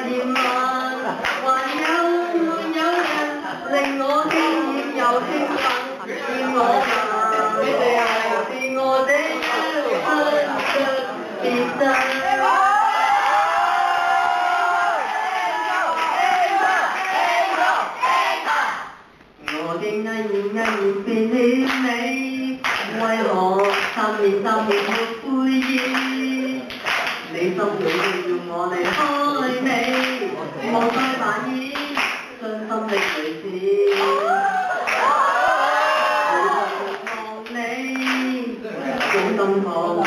厭悶，還有沒有人令我經驗又興奮？願我們是我的一生的結晶。我的毅然變了美，為何3年沒悔意？你心裏要我離開你，莫再扮演傷心的女子。望你，小心放肆。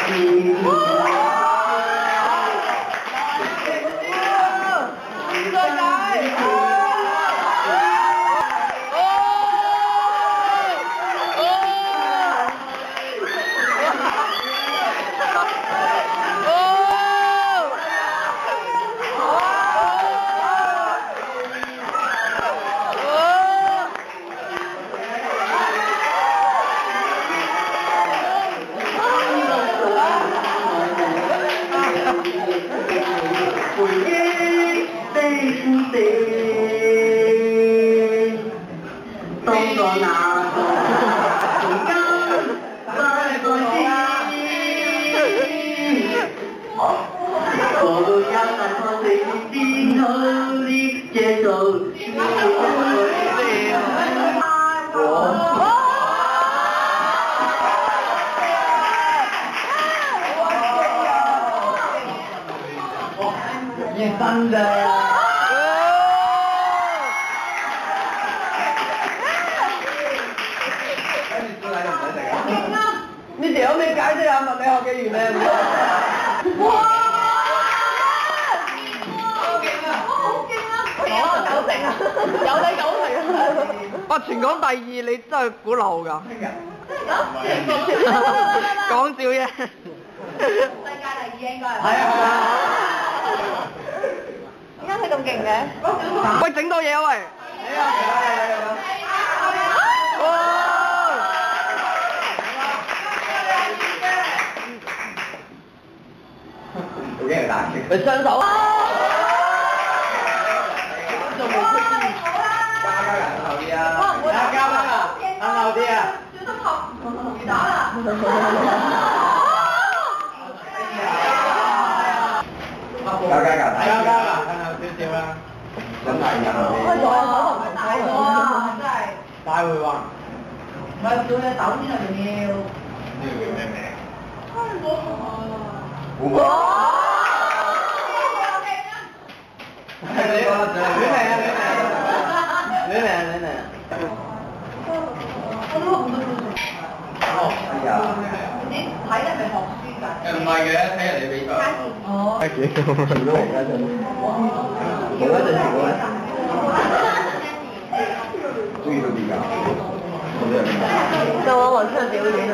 回憶的故事，當作那個從今不再知，過到一旦看地邊好的這數，真嘅。你哋有咩解釋啊？物理學嘅原理？哇！好勁啊！好勁啊！我90啊！有你90啊！哇！全港第2，你真係估漏㗎？講笑啫。世界第2應該係。係啊！點解佢咁勁嘅？喂，整到嘢啊喂！哇！好驚大嘅。你雙手啊！仲冇出啲。加人後啲啊！加啊！後啲啊！小心學魚打啦！加少少啦，真係人哋。大喎，真係。大會喎。唔係叫隻手先啊，仲要。呢個叫咩名？哇！你嚟啊！我都唔得。哎呀！你睇係咪學書㗎？唔係嘅，睇人哋比賽。哦。幾好啊！都嚟家陣。冇一陣時咧。中意到邊㗎？就我來出表演啊！